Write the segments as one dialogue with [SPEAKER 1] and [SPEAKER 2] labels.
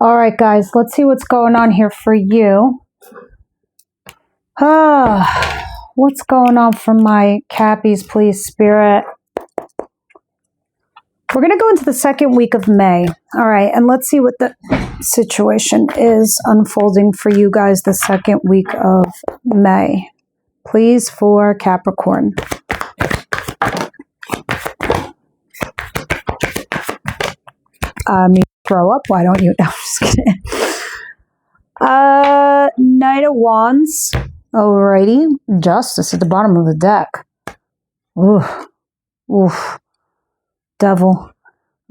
[SPEAKER 1] All right, guys, let's see what's going on here for you. What's going on for my Cappies, please, Spirit? We're going to go into the second week of May. All right, and let's see what the situation is unfolding for you guys the second week of May. Please, for Capricorn. You throw up, why don't you? No, I'm just kidding. Knight of Wands. Alrighty. Justice at the bottom of the deck. Oof. Oof. Devil.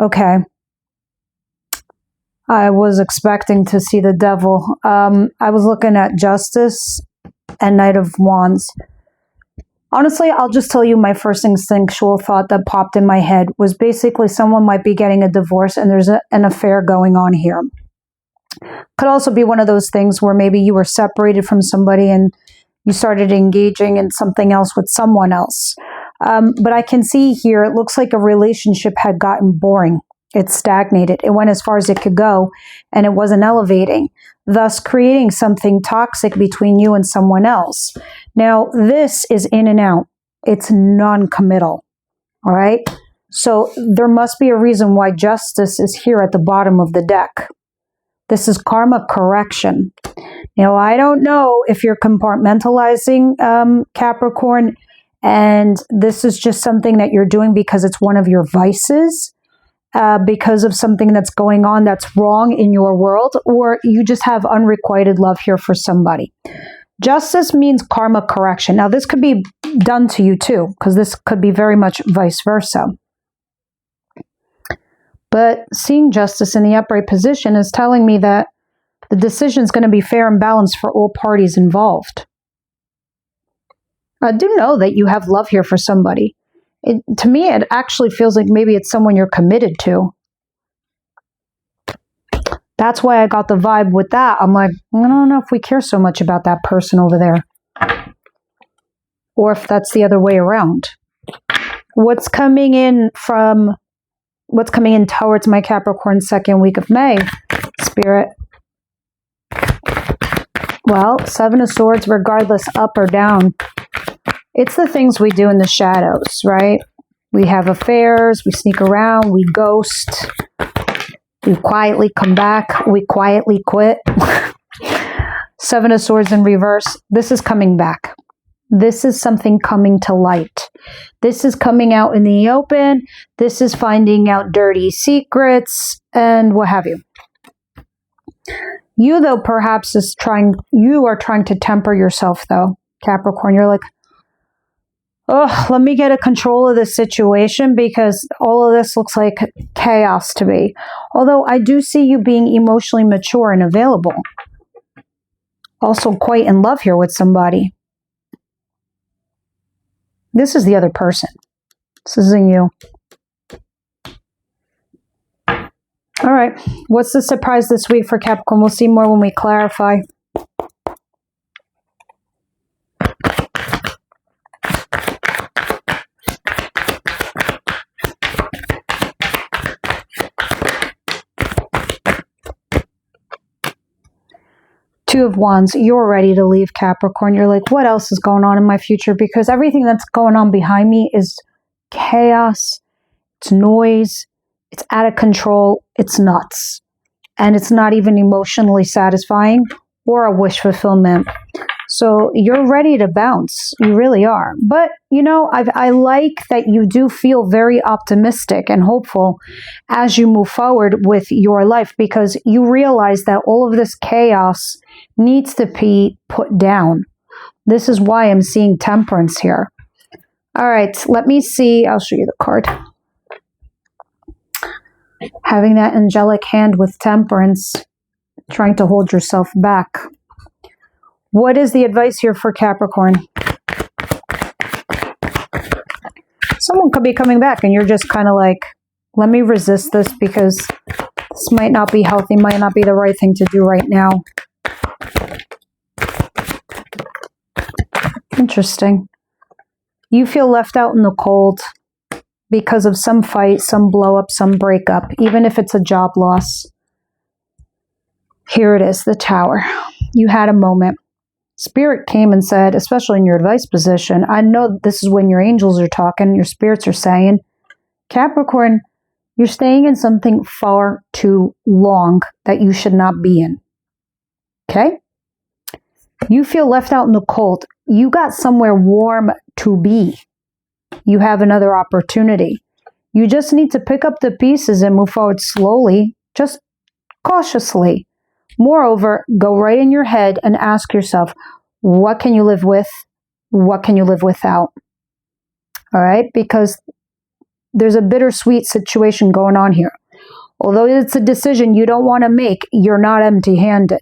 [SPEAKER 1] Okay. I was expecting to see the devil. I was looking at Justice and Knight of Wands. Honestly, I'll just tell you my first instinctual thought that popped in my head was basically someone might be getting a divorce and there's an affair going on here. Could also be one of those things where maybe you were separated from somebody and you started engaging in something else with someone else. But I can see here, it looks like a relationship had gotten boring. It stagnated. It went as far as it could go and it wasn't elevating, thus creating something toxic between you and someone else. Now, this is in and out. It's non-committal. All right. So there must be a reason why Justice is here at the bottom of the deck. This is karma correction. Now, I don't know if you're compartmentalizing Capricorn, and this is just something that you're doing because it's one of your vices, because of something that's going on that's wrong in your world, or you just have unrequited love here for somebody. Justice means karma correction. Now, this could be done to you too, because this could be very much vice versa. But seeing Justice in the upright position is telling me that the decision is going to be fair and balanced for all parties involved. I do know that you have love here for somebody. To me, it actually feels like maybe it's someone you're committed to. That's why I got the vibe with that. I'm like, I don't know if we care so much about that person over there. Or if that's the other way around. What's coming in towards my Capricorn second week of May, Spirit? Well, Seven of Swords, regardless, up or down. It's the things we do in the shadows, right? We have affairs, we sneak around, we ghost, we quietly come back, we quietly quit. Seven of Swords in reverse. This is coming back. This is something coming to light. This is coming out in the open. This is finding out dirty secrets and what have you. You, though, perhaps you are trying to temper yourself, though, Capricorn. You're like, oh, let me get a control of this situation because all of this looks like chaos to me. Although I do see you being emotionally mature and available. Also quite in love here with somebody. This is the other person. This isn't you. All right. What's the surprise this week for Capricorn? We'll see more when we clarify. Two of Wands, you're ready to leave, Capricorn. You're like, what else is going on in my future? Because everything that's going on behind me is chaos, it's noise, it's out of control, it's nuts. And it's not even emotionally satisfying or a wish fulfillment. So you're ready to bounce. You really are. But, you know, I like that you do feel very optimistic and hopeful as you move forward with your life because you realize that all of this chaos needs to be put down. This is why I'm seeing temperance here. All right, let me see. I'll show you the card. Having that angelic hand with temperance, trying to hold yourself back. What is the advice here for Capricorn? Someone could be coming back and you're just kind of like, let me resist this because this might not be healthy, might not be the right thing to do right now. Interesting. You feel left out in the cold because of some fight, some blow up, some breakup, even if it's a job loss. Here it is, the Tower. You had a moment. Spirit came and said, especially in your advice position, I know this is when your angels are talking, your spirits are saying, Capricorn, you're staying in something far too long that you should not be in. Okay? You feel left out in the cold. You got somewhere warm to be. You have another opportunity. You just need to pick up the pieces and move forward slowly, just cautiously. Moreover, go right in your head and ask yourself, what can you live with? What can you live without? All right? Because there's a bittersweet situation going on here. Although it's a decision you don't want to make, you're not empty-handed.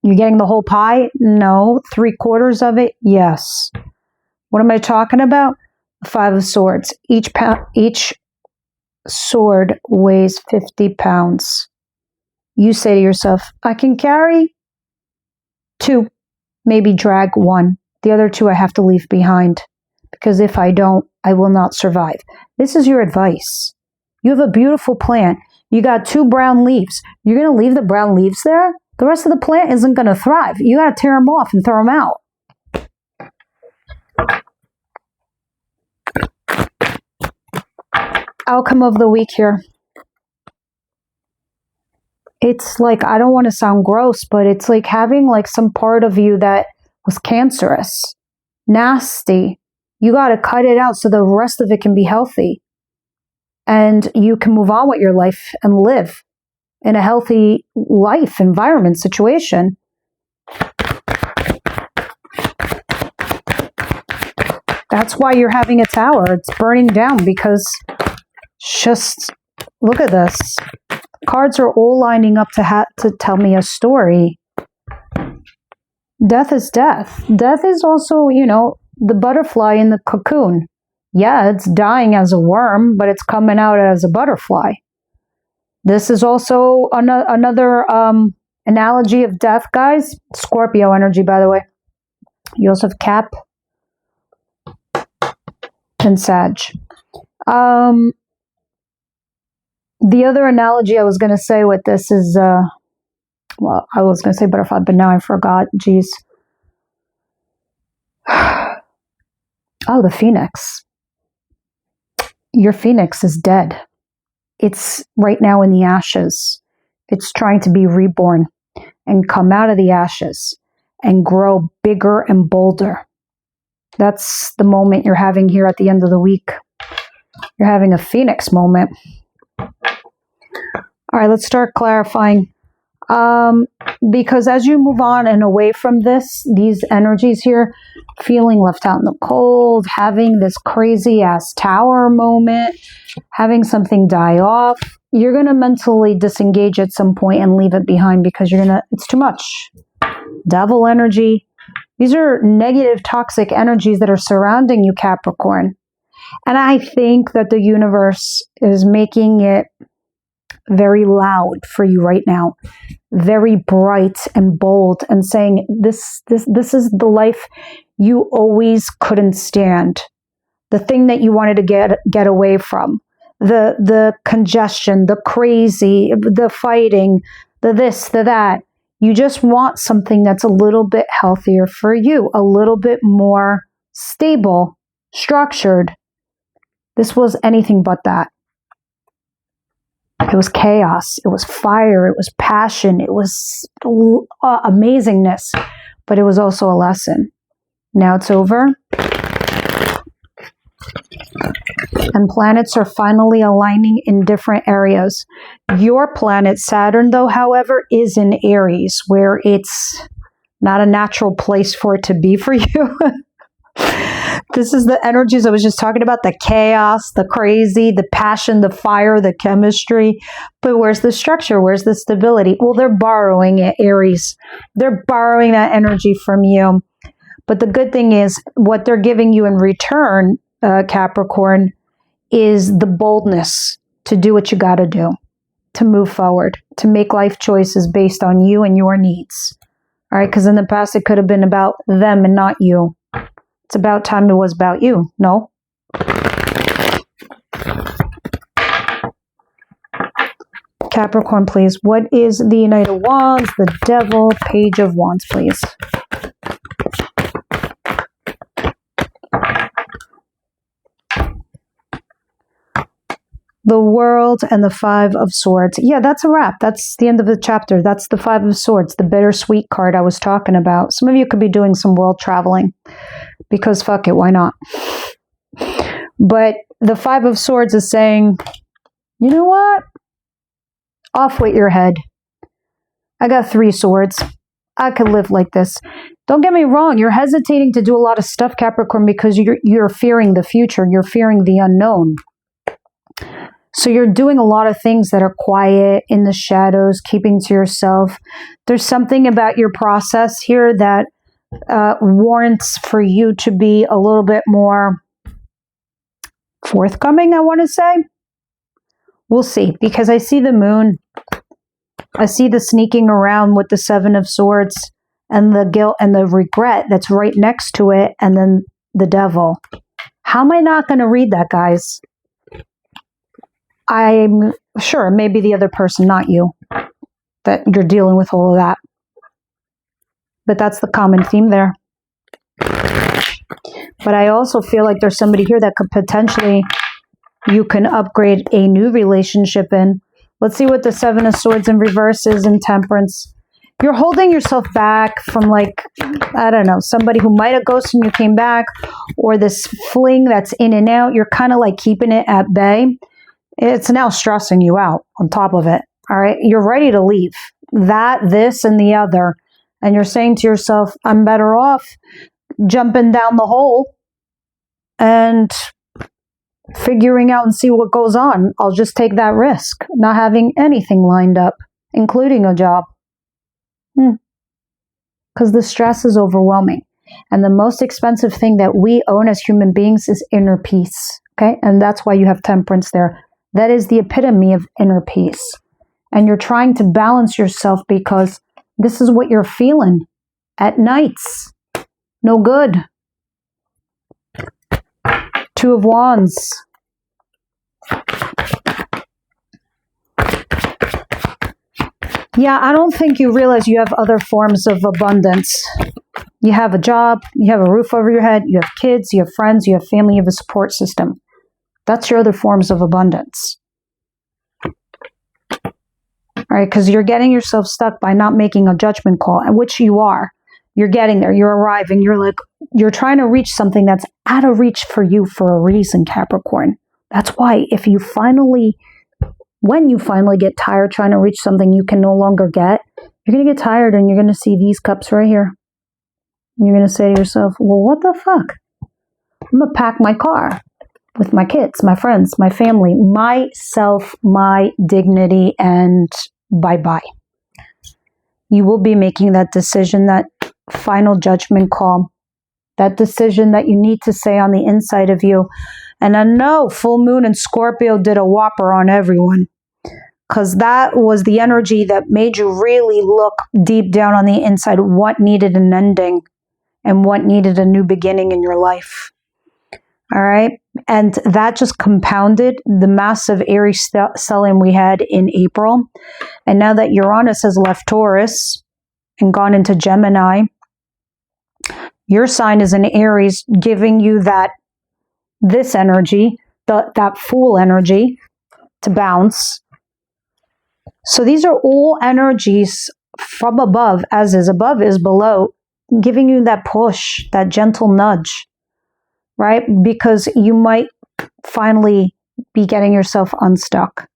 [SPEAKER 1] You're getting the whole pie? No. 3/4 of it? Yes. What am I talking about? 5 of Swords. Each sword weighs 50 pounds. You say to yourself, I can carry 2, maybe drag 1. The other 2 I have to leave behind, because if I don't, I will not survive. This is your advice. You have a beautiful plant. You got 2 brown leaves. You're going to leave the brown leaves there? The rest of the plant isn't going to thrive. You got to tear them off and throw them out. Outcome of the week here. It's like, I don't want to sound gross, but it's like having like some part of you that was cancerous, nasty. You got to cut it out so the rest of it can be healthy. And you can move on with your life and live in a healthy life, environment, situation. That's why you're having a tower. It's burning down because just look at this. Cards are all lining up to tell me a story. Death is death. Death is also, the butterfly in the cocoon. Yeah, it's dying as a worm, but it's coming out as a butterfly. This is also another analogy of death, guys. Scorpio energy, by the way. You also have Cap and Sag. The other analogy I was going to say with this is, I was going to say butterfly, but now I forgot. Jeez. Oh, the phoenix. Your phoenix is dead. It's right now in the ashes. It's trying to be reborn and come out of the ashes and grow bigger and bolder. That's the moment you're having here at the end of the week. You're having a phoenix moment. All right, let's start clarifying. Because as you move on and away from these energies here, feeling left out in the cold, having this crazy ass tower moment, having something die off, you're going to mentally disengage at some point and leave it behind because it's too much. Devil energy. These are negative, toxic energies that are surrounding you, Capricorn. And I think that the universe is making it very loud for you right now, very bright and bold, and saying this is the life you always couldn't stand, the thing that you wanted to get away from, the congestion, the crazy, the fighting, the this, the that. You just want something that's a little bit healthier for you, a little bit more stable, structured. This was anything but that. It was chaos. It was fire. It was passion. It was amazingness. But it was also a lesson. Now it's over. And planets are finally aligning in different areas. Your planet, Saturn, though, however, is in Aries, where it's not a natural place for it to be for you. This is the energies I was just talking about, the chaos, the crazy, the passion, the fire, the chemistry. But where's the structure? Where's the stability? Well, they're borrowing it, Aries. They're borrowing that energy from you. But the good thing is what they're giving you in return, Capricorn, is the boldness to do what you got to do, to move forward, to make life choices based on you and your needs. All right, because in the past it could have been about them and not you. It's about time it was about you, no? Capricorn, please. What is the Knight of Wands, the Devil, Page of Wands, please? The World and the Five of Swords. Yeah, that's a wrap. That's the end of the chapter. That's the Five of Swords, the bittersweet card I was talking about. Some of you could be doing some world traveling because fuck it, why not? But the Five of Swords is saying, you know what? Off with your head. I got 3 swords. I could live like this. Don't get me wrong. You're hesitating to do a lot of stuff, Capricorn, because you're fearing the future. You're fearing the unknown. So you're doing a lot of things that are quiet, in the shadows, keeping to yourself. There's something about your process here that warrants for you to be a little bit more forthcoming, I want to say. We'll see, because I see the moon. I see the sneaking around with the 7 of Swords and the guilt and the regret that's right next to it, and then the Devil. How am I not going to read that, guys? I'm sure maybe the other person, not you, that you're dealing with all of that. But that's the common theme there. But I also feel like there's somebody here that could potentially, you can upgrade a new relationship in. Let's see what the 7 of Swords in reverse is in Temperance. You're holding yourself back from, like, I don't know, somebody who might have ghosted and you came back, or this fling that's in and out. You're kind of like keeping it at bay. It's now stressing you out on top of it. All right. You're ready to leave that, this, and the other. And you're saying to yourself, I'm better off jumping down the hole and figuring out and see what goes on. I'll just take that risk, not having anything lined up, including a job. Because the stress is overwhelming. And the most expensive thing that we own as human beings is inner peace. Okay. And that's why you have Temperance there. That is the epitome of inner peace. And you're trying to balance yourself because this is what you're feeling at nights. No good. 2 of Wands. Yeah, I don't think you realize you have other forms of abundance. You have a job, you have a roof over your head, you have kids, you have friends, you have family, you have a support system. That's your other forms of abundance. All right, because you're getting yourself stuck by not making a judgment call, and which you are. You're getting there, you're arriving, you're trying to reach something that's out of reach for you for a reason, Capricorn. That's why when you finally get tired trying to reach something you can no longer get, you're going to get tired and you're going to see these cups right here. And you're going to say to yourself, well, what the fuck? I'm going to pack my car with my kids, my friends, my family, myself, my dignity, and bye-bye. You will be making that decision, that final judgment call, that decision that you need to say on the inside of you. And I know full moon and Scorpio did a whopper on everyone, because that was the energy that made you really look deep down on the inside what needed an ending and what needed a new beginning in your life. All right. And that just compounded the massive Aries stellium we had in April. And now that Uranus has left Taurus and gone into Gemini, your sign is in Aries, giving you this energy, that Fool energy to bounce. So these are all energies from above, as is above is below, giving you that push, that gentle nudge. Right? Because you might finally be getting yourself unstuck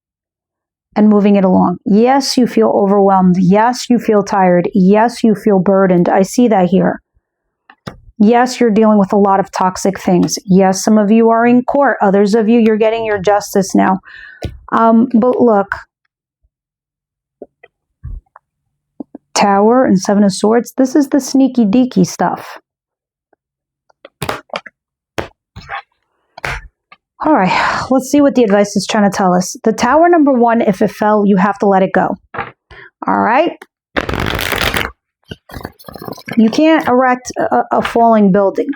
[SPEAKER 1] and moving it along. Yes, you feel overwhelmed. Yes, you feel tired. Yes, you feel burdened. I see that here. Yes, you're dealing with a lot of toxic things. Yes, some of you are in court. Others of you, you're getting your justice now. But look, Tower and 7 of Swords, this is the sneaky deaky stuff. All right, let's see what the advice is trying to tell us. The Tower, number 1, if it fell, you have to let it go. All right? You can't erect a falling building.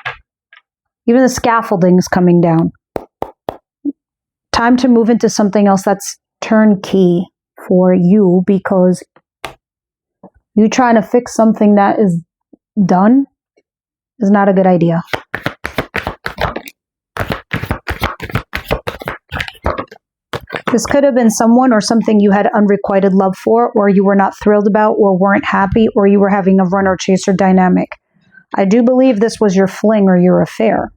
[SPEAKER 1] Even the scaffolding is coming down. Time to move into something else that's turnkey. for you, because you trying to fix something that is done is not a good idea. This could have been someone or something you had unrequited love for, or you were not thrilled about, or weren't happy, or you were having a runner-chaser dynamic. I do believe this was your fling or your affair,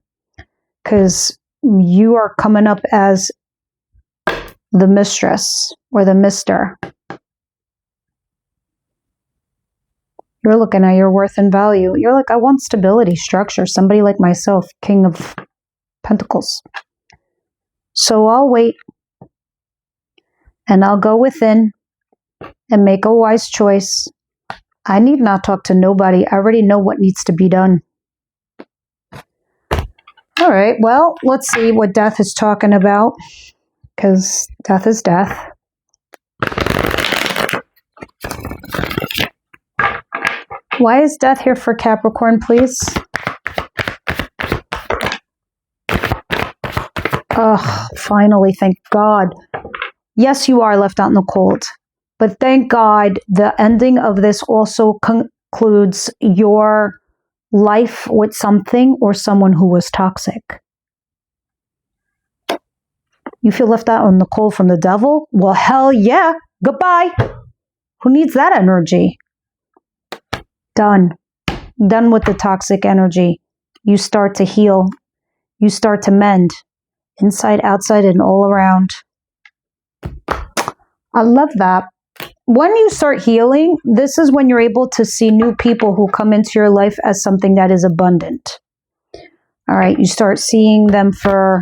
[SPEAKER 1] because you are coming up as the mistress or the mister. You're looking at your worth and value. You're like, I want stability, structure, somebody like myself, King of Pentacles. So I'll wait. And I'll go within and make a wise choice. I need not talk to nobody. I already know what needs to be done. All right, well, let's see what death is talking about, because death is death. Why is death here for Capricorn, please? Oh, finally, thank God. Yes, you are left out in the cold, but thank God the ending of this also concludes your life with something or someone who was toxic. You feel left out in the cold from the devil? Well, hell yeah. Goodbye. Who needs that energy? Done. Done with the toxic energy. You start to heal. You start to mend. Inside, outside, and all around. I love that. When you start healing, this is when you're able to see new people who come into your life as something that is abundant. All right, you start seeing them for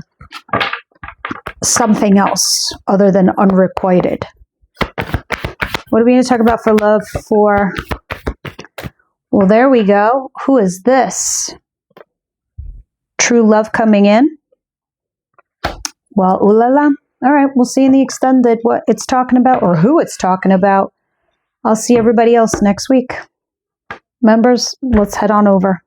[SPEAKER 1] something else other than unrequited. What are we going to talk about for love? Well, there we go. Who is this? True love coming in? Well, ooh la la. All right, we'll see in the extended what it's talking about or who it's talking about. I'll see everybody else next week. Members, let's head on over.